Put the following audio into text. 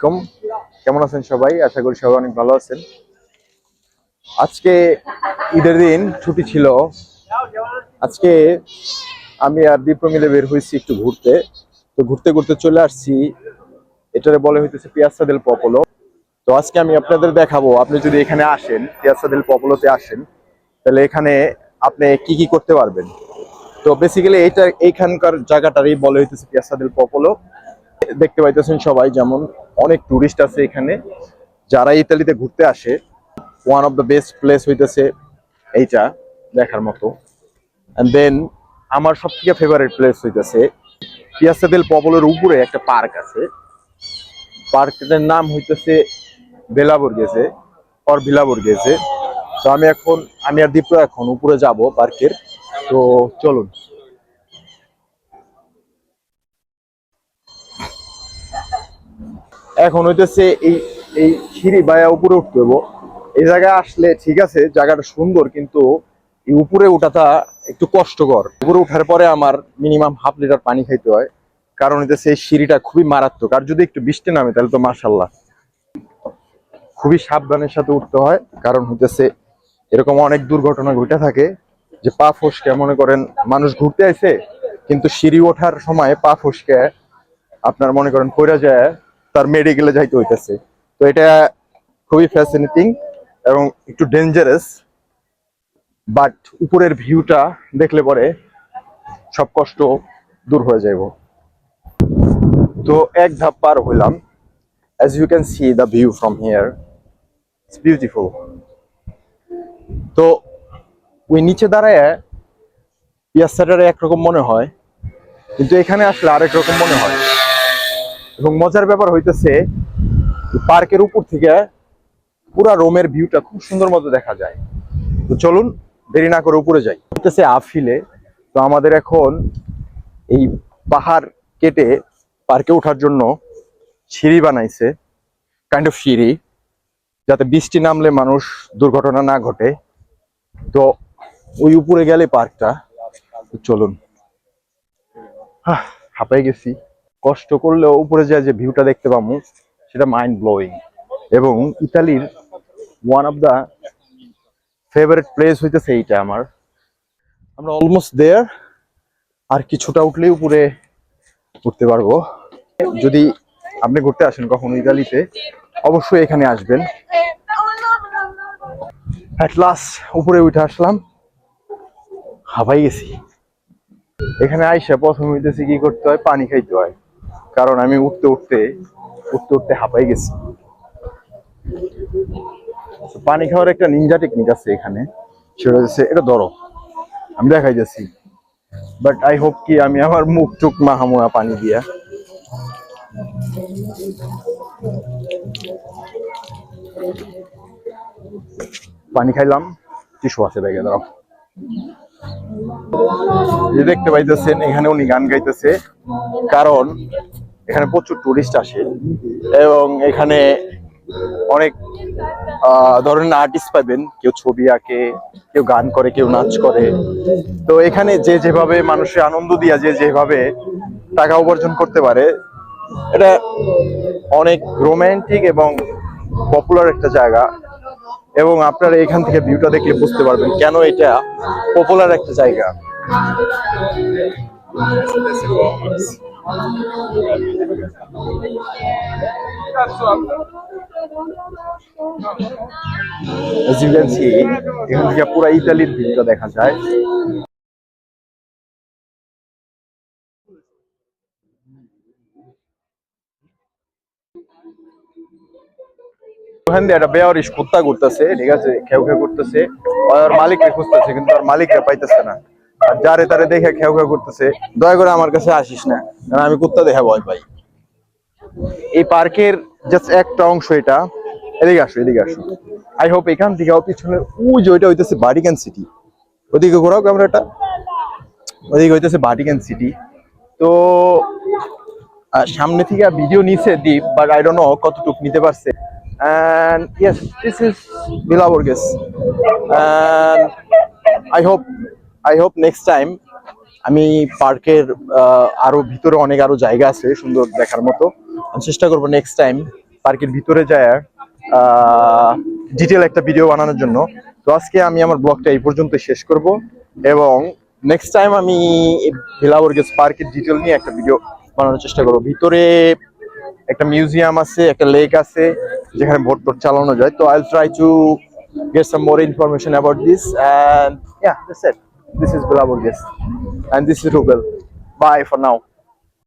কম কেমন আছেন সবাই? আশা করি সবাই অনেক ভালো আছেন। আজকে ঈদের দিন ছুটি ছিল। আজকে আমি আর দীপ মিলে বের হয়েছি একটু ঘুরতে। তো ঘুরতে ঘুরতে চলে আসছি, এটারে বলে হইতেছে পিয়াসা দেল পপোলো। তো আজকে আমি আপনাদের দেখাবো, আপনি যদি এখানে আসেন, পিয়াসা দেল পপোলোতে আসেন, তাহলে এখানে আপনি কি কি করতে পারবেন। তো বেসিক্যালি এইখানকার জায়গাটারই বলে হইতেছে পিয়াসা দেল পপোলো। দেখতে পাইতেছেন সবাই, যেমন অনেক টুরিস্ট আছে এখানে যারা ইতালিতে ঘুরতে আসে। One of the best place হইতেছে এইটা দেখার মতো। এন্ড দেন আমার সব থেকে ফেভারিট প্লেস হইতেছে পিয়াসা দেল পপোলোর উপরে একটা পার্ক আছে। পার্কটার নাম হইতেছে বেলা বর্গেসে অর ভিলা বর্গেসে। তো আমি আর দীপ্র এখন উপরে যাব পার্কের। তো চলুন। এখন হইতেছে এই এই সিঁড়ি বায়া উপরে উঠতে হবো। এই জায়গায় আসলে ঠিক আছে, জায়গাটা সুন্দর, কিন্তু এই উপরে উঠাটা একটু কষ্টকর। উপরে উঠার পরে আমার মিনিমাম হাফ লিটার পানি খাইতে হয়, কারণ হইতেছে এই সিঁড়িটা খুবই মারাত্মক। আর যদি একটু বৃষ্টি নামে তাহলে তো মাশাল্লাহ। খুবই সাবধানের সাথে উঠতে হয়, কারণ হইতেছে এরকম অনেক দুর্ঘটনা ঘটে থাকে যে পা ফসকে, মনে করেন মানুষ ঘুরতে আইছে কিন্তু সিঁড়ি ওঠার সময় পা ফসকে আপনার মনে করেন পড়ে যায়, তার মেডিকেলে যাইতে হইতেছে। তো এটা খুবই ফ্যাসিনেটিং এবং একটু ডেঞ্জারাস, বাট উপরের ভিউটা দেখলে পরে সব কষ্ট দূর হয়ে যাইব। তো এক ধাপ পার হইলাম। as you can see the view from here, it's beautiful. তো ওই নিচে দাঁড়ায় পিয়াসাটারে একরকম মনে হয়, কিন্তু এখানে আসলে আরেক রকম মনে হয়। এবং মজার ব্যাপার হইতেছে পার্কের উপর থেকে পুরা রোমের ভিউটা খুব সুন্দর মতো দেখা যায়। তো চলুন দেরি না করে উপরে যাই। হইতেছে আফিলে। তো আমাদের এখন এই পাহাড় কেটে পার্কে ওঠার জন্য সিঁড়ি বানাইছে, কাইন্ড অফ সিঁড়ি, যাতে বৃষ্টি নামলে মানুষ দুর্ঘটনা না ঘটে। তো ওই উপরে গেলে পার্কটা। চলুন। হাঁপাই গেছি। কষ্ট করলেও উপরে যায় যে ভিউটা দেখতে পাবো সেটা মাইন্ড ব্লোয়িং। এবং ইতালির one of the favourite place হইতেছে এইটা আমার। আমরা অলমোস্ট দেয়ার। আর কিছুটা উঠলেই উপরে উঠতে পারবো। যদি আপনি ঘুরতে আসেন কখনো ইতালিতে, অবশ্যই এখানে আসবেন। এট লাস্ট উপরে উঠে আসলাম, হাঁপাই গেছি। এখানে আইসা প্রথম হইতেছে কি করতে হয়, পানি খাইতে হয়, কারণ আমি উঠতে উঠতে হাঁপাই গেছি। পানি খাওয়ার একটা নিনজা টেকনিক আছে এখানে, সেটা হচ্ছে এটা ধরো, আমি দেখাই যাচ্ছি। বাট আই হোপ কি আমি আমার মুখ টুক মাহামুয়া পানি দিয়া। পানি খাইলাম, টিস্যু আছে ব্যাগে, দাঁড়াও। যে দেখতে পাইতেছেন এখানে উনি গান গাইতেছে, কারণ এখানে প্রচুর টুরিস্ট আসে এবং এখানে অনেক ধরনের আর্টিস্ট পাবেন। কেউ ছবি আঁকে, কেউ গান করে, কেউ নাচ করে। তো এখানে যে যেভাবে মানুষের আনন্দ দিয়া যে যেভাবে টাকা উপার্জন করতে পারে, এটা অনেক রোমান্টিক এবং পপুলার একটা জায়গা। এবং আপনারা এখান থেকে ভিউটা দেখলে বুঝতে পারবেন কেন এটা পপুলার একটা জায়গা। As you can see, এখান থেকে পুরো ইতালির ভিউটা দেখা যায়। ওখান দিয়ে একটা বেয়ারিশ কুত্তা ঘুরতেছে, ঠিক আছে, খেউ খেউ করতেছে। আর মালিককে খুঁজতেছে, কিন্তু আর মালিককে পাইতেছে না। আর যারে তারে দেখে খেউ খেউ করতেছে। দয়া করে আমার কাছে আসিস না, কারণ আমি কুত্তা দেখে ভয় পাই। এই পার্কের জাস্ট একটা অংশ এটা। এদিকে আসো, এদিকে আসো। আই হোপ এখান থেকে পিছনের ওই যে ওইটা হইতেছে ভাটিকান সিটি। ওদিকে ঘোরাও ক্যামেরাটা। ওদিকে হইতেছে ভাটিকান সিটি। তো সামনে থেকে ভিডিও নিছে দীপ, বাট আই ডোন্ট নো কতটুকু নিতে পারছে। And yes, this is Villa Borghese. And I hope next time আমি পার্কের আরো ভিতরে অনেক আরো জায়গা আছে সুন্দর দেখার মতো। আমি চেষ্টা করবো নেক্সট টাইম পার্কের ভিতরে যায় ডিটেল একটা ভিডিও বানানোর জন্য। তো আজকে আমি আমার ব্লগটা এই পর্যন্ত শেষ করব, এবং নেক্সট টাইম আমি ভিলা বোরগেস পার্কের ডিটেল নিয়ে একটা ভিডিও বানানোর চেষ্টা করবো। ভিতরে একটা মিউজিয়াম আছে, একটা লেক আছে যেখানে বোট টোট চালানো যায়। তো আইল try to get some more information about this, and yeah, that's it. This is Villa Borges and this is Rubel. Bye for now.